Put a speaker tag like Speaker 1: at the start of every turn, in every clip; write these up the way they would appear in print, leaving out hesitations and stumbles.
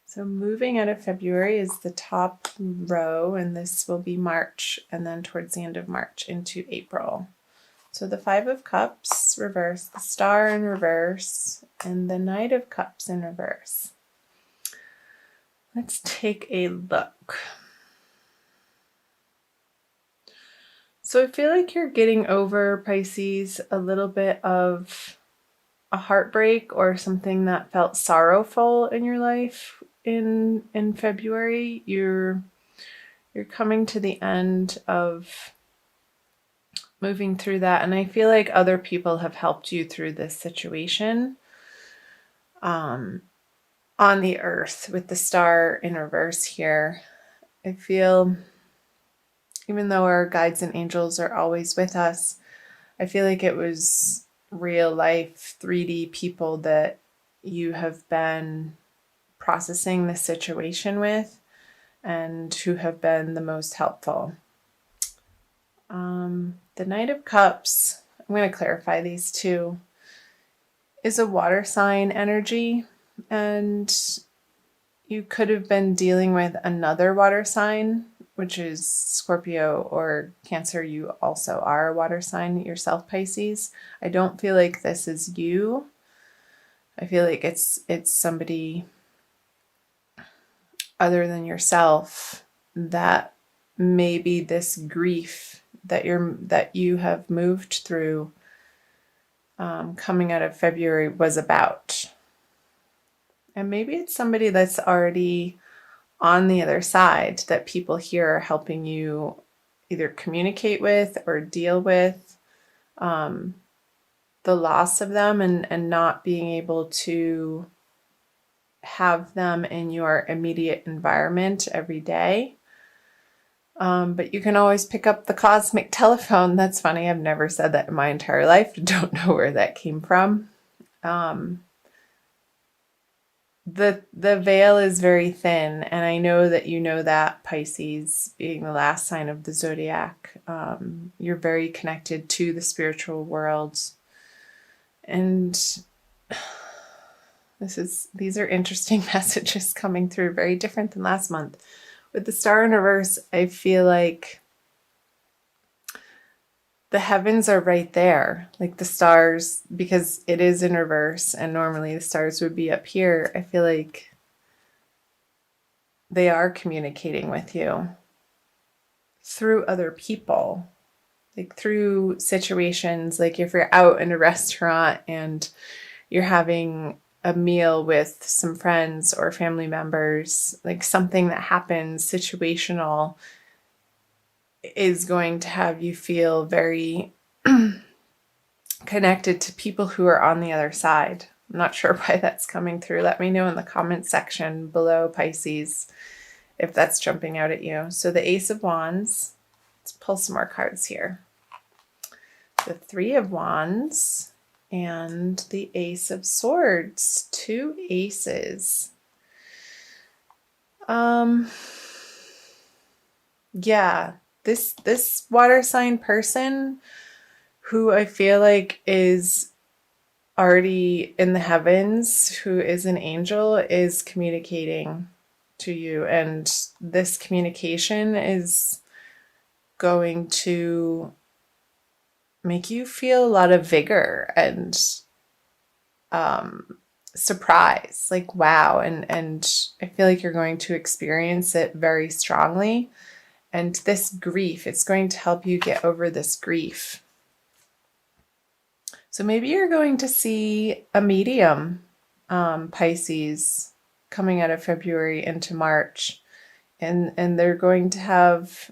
Speaker 1: So moving out of February is the top row, and this will be March, and then towards the end of March into April. So the Five of Cups reverse, the Star in reverse, and the Knight of Cups in reverse. Let's take a look. So I feel like you're getting over, Pisces, a little bit of a heartbreak or something that felt sorrowful in your life in February. You're coming to the end of moving through that, and I feel like other people have helped you through this situation. On the earth with the Star in reverse here, I feel, even though our guides and angels are always with us, I feel like it was real life 3D people that you have been processing the situation with and who have been the most helpful. The Knight of Cups, I'm going to clarify these two, is a water sign energy, and you could have been dealing with another water sign, which is Scorpio or Cancer. You also are a water sign yourself, Pisces. I don't feel like this is you. I feel like it's somebody other than yourself that maybe this grief that you have moved through coming out of February was about. And maybe it's somebody that's already on the other side that people here are helping you either communicate with or deal with the loss of them and not being able to have them in your immediate environment every day. But you can always pick up the cosmic telephone. That's funny. I've never said that in my entire life. Don't know where that came from. The veil is very thin, and I know that you know that, Pisces, being the last sign of the zodiac. You're very connected to the spiritual world. And these are interesting messages coming through, very different than last month. With the Star in reverse, I feel like the heavens are right there, like the stars, because it is in reverse and normally the stars would be up here. I feel like they are communicating with you through other people, like through situations, like if you're out in a restaurant and you're having a meal with some friends or family members, like something that happens situational is going to have you feel very connected to people who are on the other side. I'm not sure why that's coming through. Let me know in the comment section below, Pisces, if that's jumping out at you. So the Ace of Wands, let's pull some more cards here. The Three of Wands and the Ace of Swords, two aces. Yeah, this water sign person who I feel like is already in the heavens, who is an angel, is communicating to you. And this communication is going to make you feel a lot of vigor and surprise, like wow. And I feel like you're going to experience it very strongly. And this grief, it's going to help you get over this grief. So maybe you're going to see a medium, Pisces, coming out of February into March, and they're going to have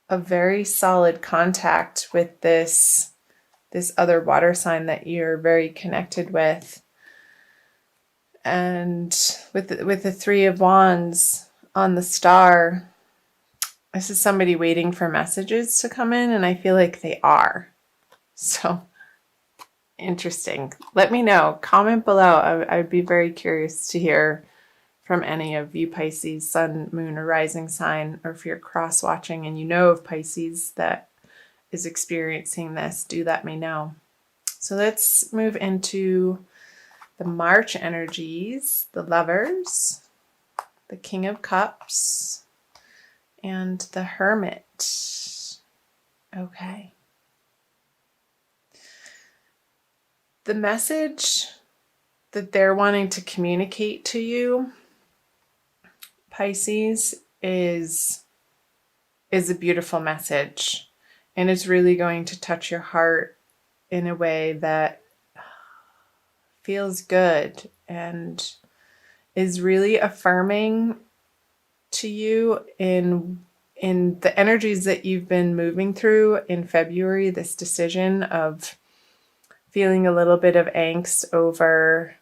Speaker 1: a very solid contact with this other water sign that you're very connected with. And with the Three of Wands on the Star, this is somebody waiting for messages to come in, and I feel like they are. So interesting. Let me know. Comment below. I would be very curious to hear from any of you Pisces, sun, moon, or rising sign, or if you're cross-watching and you know of Pisces that is experiencing this, do let me know. So let's move into The March energies, the Lovers, the King of Cups, and the Hermit. Okay. The message that they're wanting to communicate to you, Pisces, is a beautiful message. And it's really going to touch your heart in a way that feels good and is really affirming to you in the energies that you've been moving through in February, this decision of feeling a little bit of angst over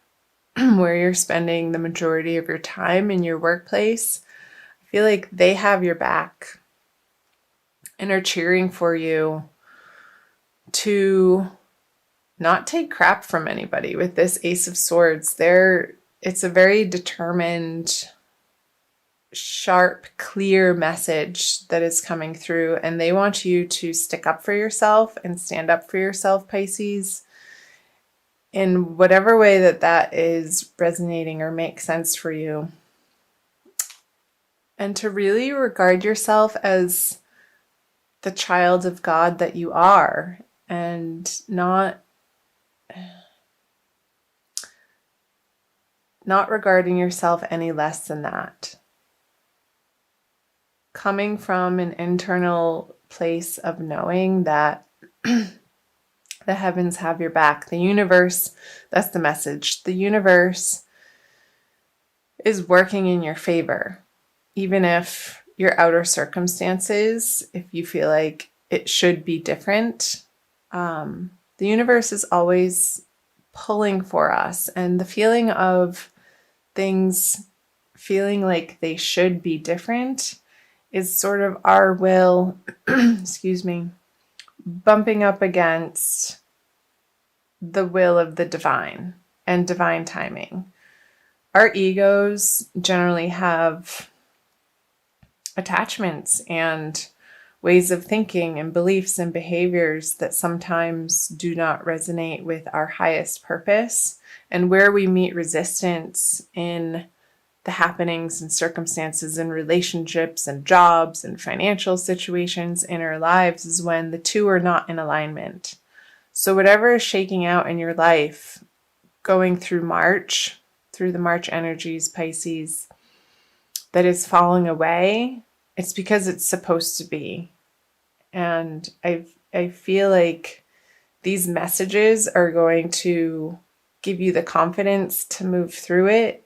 Speaker 1: where you're spending the majority of your time in your workplace. I feel like they have your back and are cheering for you to not take crap from anybody with this Ace of Swords. It's a very determined, sharp, clear message that is coming through, and they want you to stick up for yourself and stand up for yourself, Pisces, in whatever way that is resonating or makes sense for you. And to really regard yourself as the child of God that you are, and not regarding yourself any less than that. Coming from an internal place of knowing that the heavens have your back. The universe, that's the message. The universe is working in your favor. Even if your outer circumstances, if you feel like it should be different, the universe is always pulling for us. And the feeling of things feeling like they should be different is sort of our will, excuse me, bumping up against the will of the divine and divine timing. Our egos generally have attachments and ways of thinking and beliefs and behaviors that sometimes do not resonate with our highest purpose, and where we meet resistance in the happenings and circumstances and relationships and jobs and financial situations in our lives is when the two are not in alignment. So whatever is shaking out in your life, going through March, through the March energies, Pisces, that is falling away, it's because it's supposed to be. And I feel like these messages are going to give you the confidence to move through it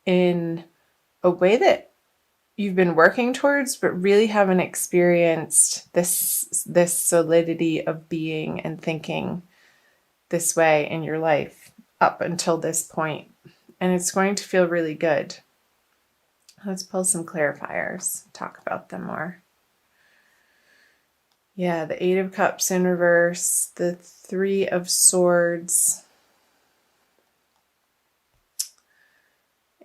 Speaker 1: in a way that you've been working towards, but really haven't experienced this solidity of being and thinking this way in your life up until this point. And it's going to feel really good. Let's pull some clarifiers, talk about them more. Yeah, the Eight of Cups in reverse, the Three of Swords,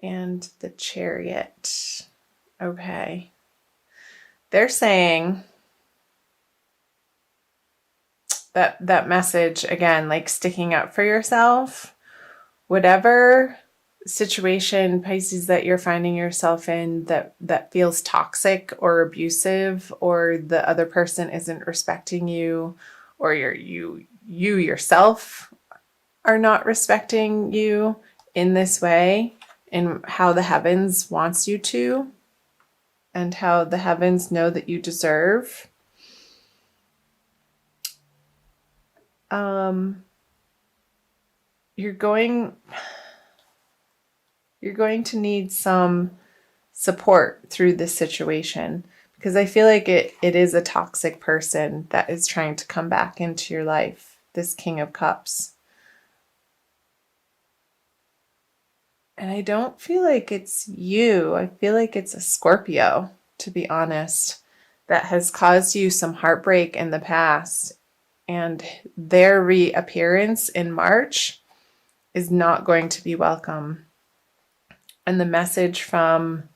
Speaker 1: and the Chariot. Okay. They're saying that message, again, like sticking up for yourself, whatever situation, Pisces, that you're finding yourself in that feels toxic or abusive, or the other person isn't respecting you, or you yourself are not respecting you in this way, in how the heavens wants you to, and how the heavens know that you deserve. You're going to need some support through this situation, because I feel like it is a toxic person that is trying to come back into your life, this King of Cups. And I don't feel like it's you. I feel like it's a Scorpio, to be honest, that has caused you some heartbreak in the past. And their reappearance in March is not going to be welcome. And the message from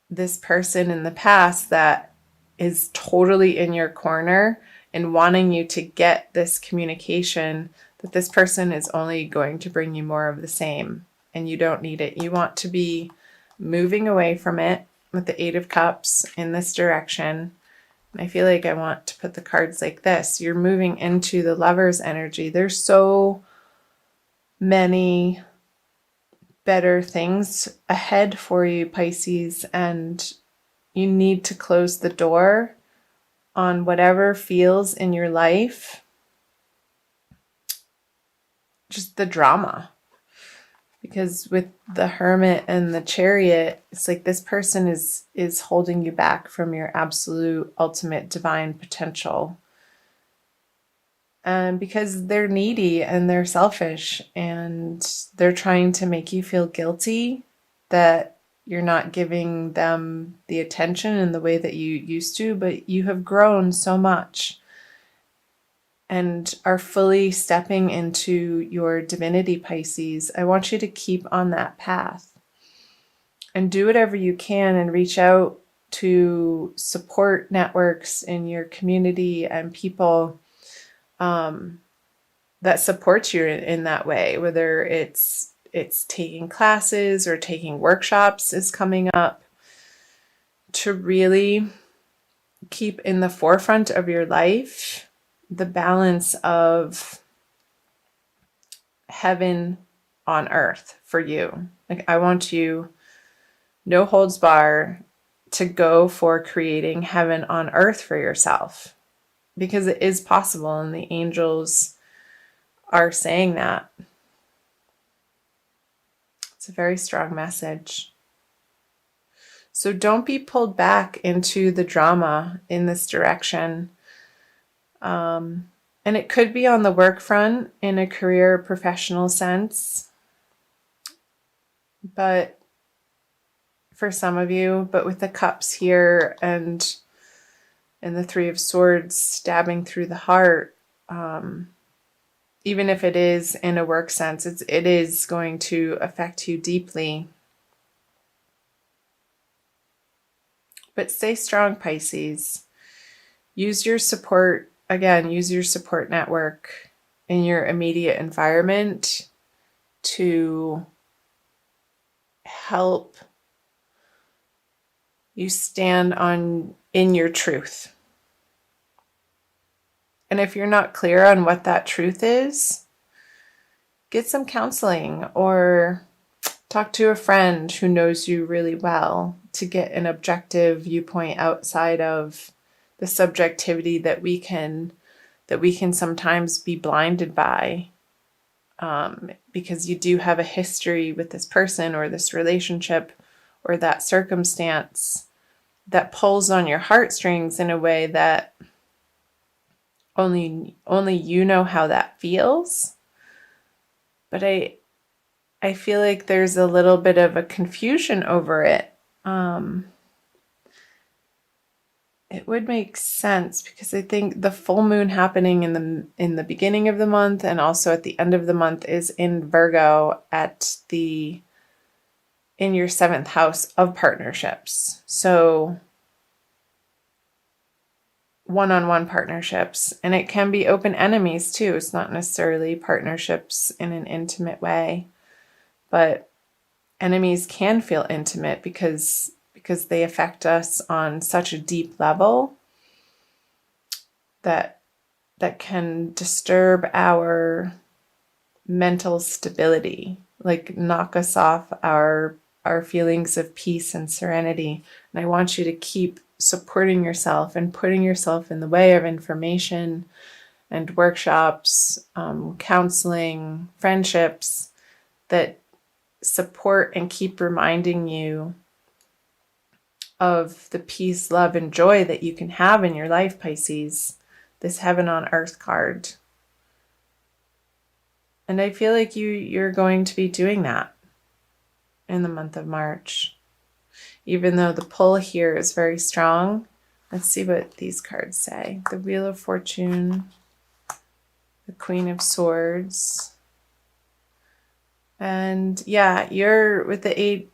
Speaker 1: this person in the past that is totally in your corner and wanting you to get this communication that this person is only going to bring you more of the same, and you don't need it. You want to be moving away from it with the Eight of Cups in this direction. And I feel like I want to put the cards like this. You're moving into the Lover's energy. There's so many better things ahead for you, Pisces, and you need to close the door on whatever feels in your life just the drama. Because with the Hermit and the Chariot, it's like this person is holding you back from your absolute ultimate divine potential. And because they're needy and they're selfish and they're trying to make you feel guilty that you're not giving them the attention in the way that you used to, but you have grown so much and are fully stepping into your divinity, Pisces. I want you to keep on that path and do whatever you can and reach out to support networks in your community and people that supports you in that way, whether it's taking classes or taking workshops is coming up, to really keep in the forefront of your life the balance of heaven on earth for you. Like, I want you, no holds bar, to go for creating heaven on earth for yourself, because it is possible, and the angels are saying that. It's a very strong message. So don't be pulled back into the drama in this direction. And it could be on the work front in a career professional sense, but for some of you, but with the cups here and the Three of Swords stabbing through the heart, even if it is in a work sense, it is going to affect you deeply. But stay strong, Pisces. Use your support, again, use your support network in your immediate environment to help you stand in your truth. And if you're not clear on what that truth is, get some counseling or talk to a friend who knows you really well to get an objective viewpoint outside of the subjectivity that we can sometimes be blinded by, because you do have a history with this person or this relationship or that circumstance that pulls on your heartstrings in a way that only you know how that feels. But I feel like there's a little bit of a confusion over it. It would make sense because I think the full moon happening in the beginning of the month and also at the end of the month is in Virgo in your 7th house of partnerships. So one-on-one partnerships, and it can be open enemies too. It's not necessarily partnerships in an intimate way, but enemies can feel intimate because they affect us on such a deep level that can disturb our mental stability, like knock us off our feelings of peace and serenity. And I want you to keep supporting yourself and putting yourself in the way of information and workshops, counseling, friendships that support and keep reminding you of the peace, love, and joy that you can have in your life, Pisces. This heaven on earth card. And I feel like you're going to be doing that in the month of March. Even though the pull here is very strong. Let's see what these cards say. The Wheel of Fortune, the Queen of Swords. And yeah, you're with the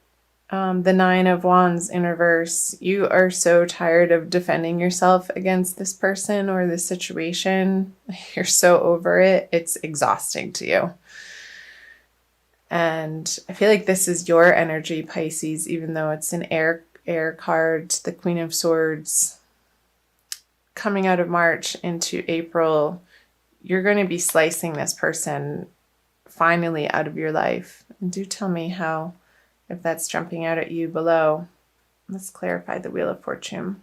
Speaker 1: The Nine of Wands in reverse. You are so tired of defending yourself against this person or this situation. You're so over it. It's exhausting to you. And I feel like this is your energy, Pisces, even though it's an air card, the Queen of Swords. Coming out of March into April, you're going to be slicing this person finally out of your life. And do tell me how, if that's jumping out at you below. Let's clarify the Wheel of Fortune.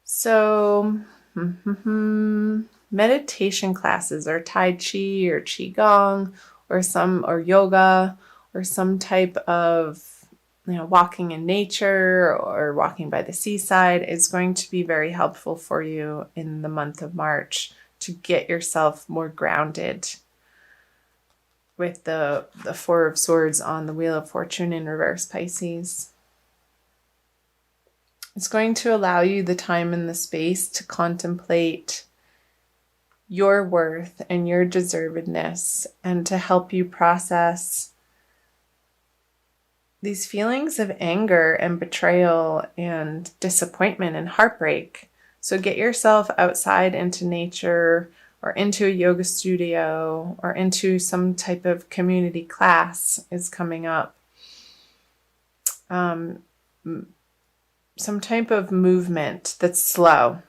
Speaker 1: So, meditation classes or Tai Chi or Qigong or yoga or some type of, walking in nature or walking by the seaside is going to be very helpful for you in the month of March to get yourself more grounded. With the Four of Swords on the Wheel of Fortune in reverse, Pisces. It's going to allow you the time and the space to contemplate your worth and your deservedness and to help you process these feelings of anger and betrayal and disappointment and heartbreak. So get yourself outside into nature or into a yoga studio or into some type of community class is coming up. Some type of movement that's slow,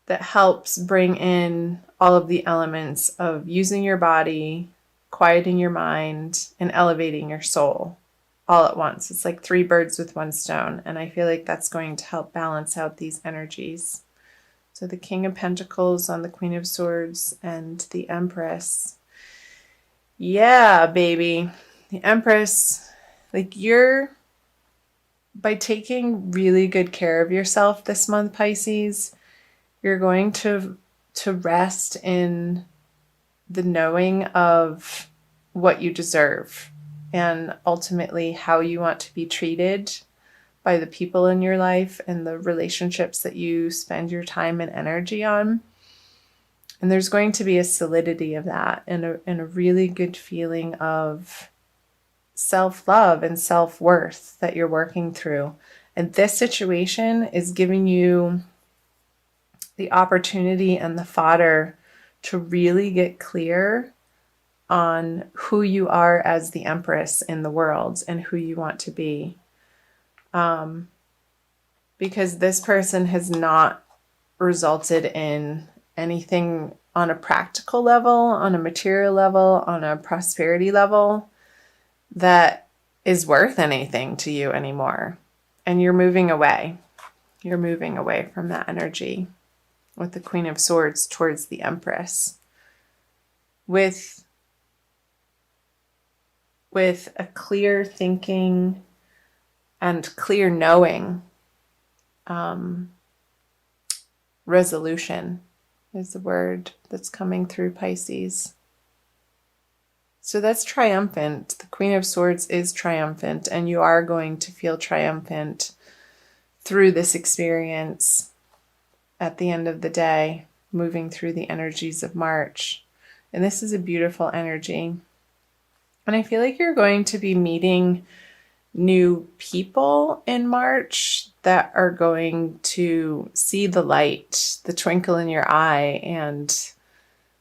Speaker 1: that helps bring in all of the elements of using your body, quieting your mind, and elevating your soul all at once. It's like 3 birds with 1 stone. And I feel like that's going to help balance out these energies. So the King of Pentacles on the Queen of Swords and the Empress. Yeah, baby. The Empress, like by taking really good care of yourself this month, Pisces, you're going to rest in the knowing of what you deserve and ultimately how you want to be treated by the people in your life and the relationships that you spend your time and energy on. And there's going to be a solidity of that and a really good feeling of self-love and self-worth that you're working through. And this situation is giving you the opportunity and the fodder to really get clear on who you are as the Empress in the world and who you want to be. Because this person has not resulted in anything on a practical level, on a material level, on a prosperity level that is worth anything to you anymore. And you're moving away. You're moving away from that energy with the Queen of Swords towards the Empress. With a clear thinking and clear knowing, resolution is the word that's coming through, Pisces. So that's triumphant. The Queen of Swords is triumphant, and you are going to feel triumphant through this experience at the end of the day, moving through the energies of March. And this is a beautiful energy. And I feel like you're going to be meeting new people in March that are going to see the light, the twinkle in your eye, and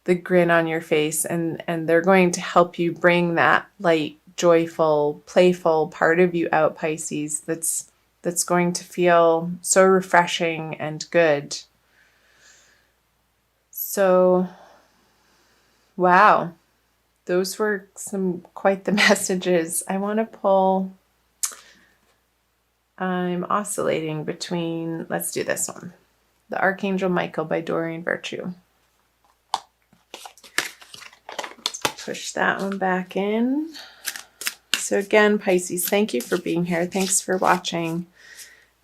Speaker 1: the grin on your face. And they're going to help you bring that light, joyful, playful part of you out, Pisces, that's going to feel so refreshing and good. So, wow. Those were quite the messages. I want to pull, I'm oscillating between, let's do this one. The Archangel Michael by Doreen Virtue. Let's push that one back in. So again, Pisces, thank you for being here. Thanks for watching.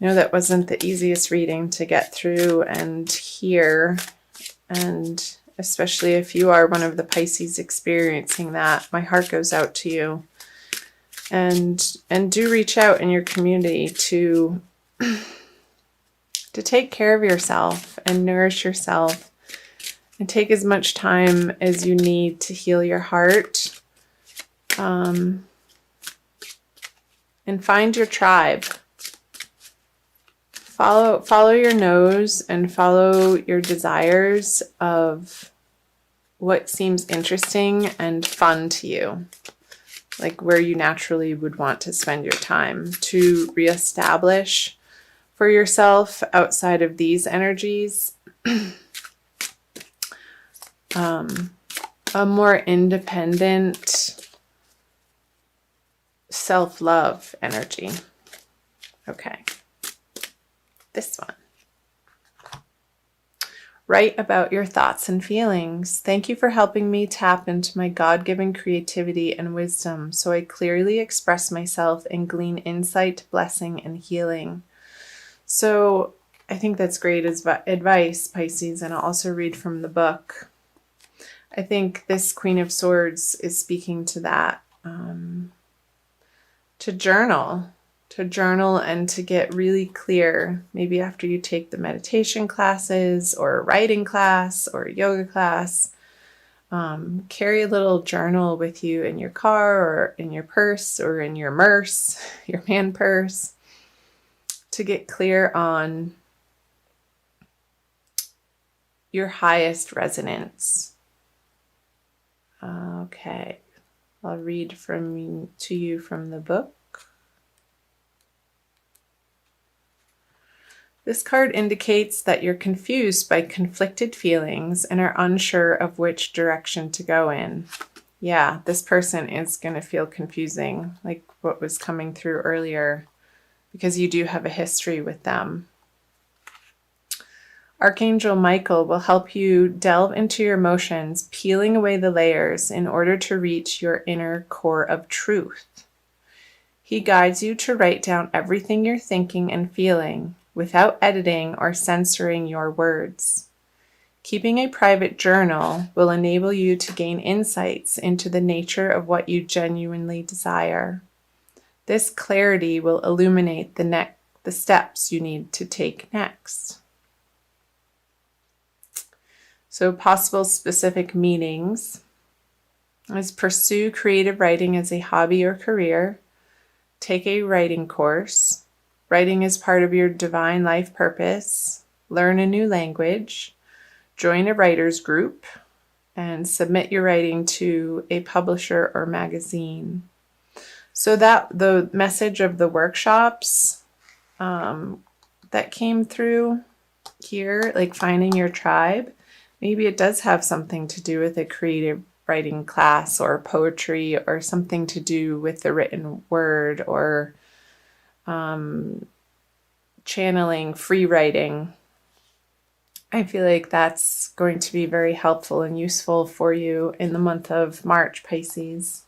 Speaker 1: I know that wasn't the easiest reading to get through and hear, and especially if you are one of the Pisces experiencing that, my heart goes out to you. And do reach out in your community to take care of yourself and nourish yourself And take as much time as you need to heal your heart. And find your tribe. Follow your nose and follow your desires of what seems interesting and fun to you. Like where you naturally would want to spend your time to reestablish for yourself outside of these energies. A more independent self-love energy. Okay. This one. Write about your thoughts and feelings. Thank you for helping me tap into my God-given creativity and wisdom so I clearly express myself and glean insight, blessing, and healing. So I think that's great advice, Pisces, and I'll also read from the book. I think this Queen of Swords is speaking to that. To journal and to get really clear, maybe after you take the meditation classes or a writing class or a yoga class. Carry a little journal with you in your car or in your purse or in your your man purse, to get clear on your highest resonance. Okay, I'll read to you from the book. This card indicates that you're confused by conflicted feelings and are unsure of which direction to go in. Yeah, this person is going to feel confusing, like what was coming through earlier, because you do have a history with them. Archangel Michael will help you delve into your emotions, peeling away the layers in order to reach your inner core of truth. He guides you to write down everything you're thinking and feeling without editing or censoring your words. Keeping a private journal will enable you to gain insights into the nature of what you genuinely desire. This clarity will illuminate the steps you need to take next. So possible specific meanings is pursue creative writing as a hobby or career. Take a writing course. Writing is part of your divine life purpose. Learn a new language. Join a writer's group. And submit your writing to a publisher or magazine. So that the message of the workshops that came through here, like finding your tribe, maybe it does have something to do with a creative writing class or poetry or something to do with the written word or channeling, free writing. I feel like that's going to be very helpful and useful for you in the month of March, Pisces.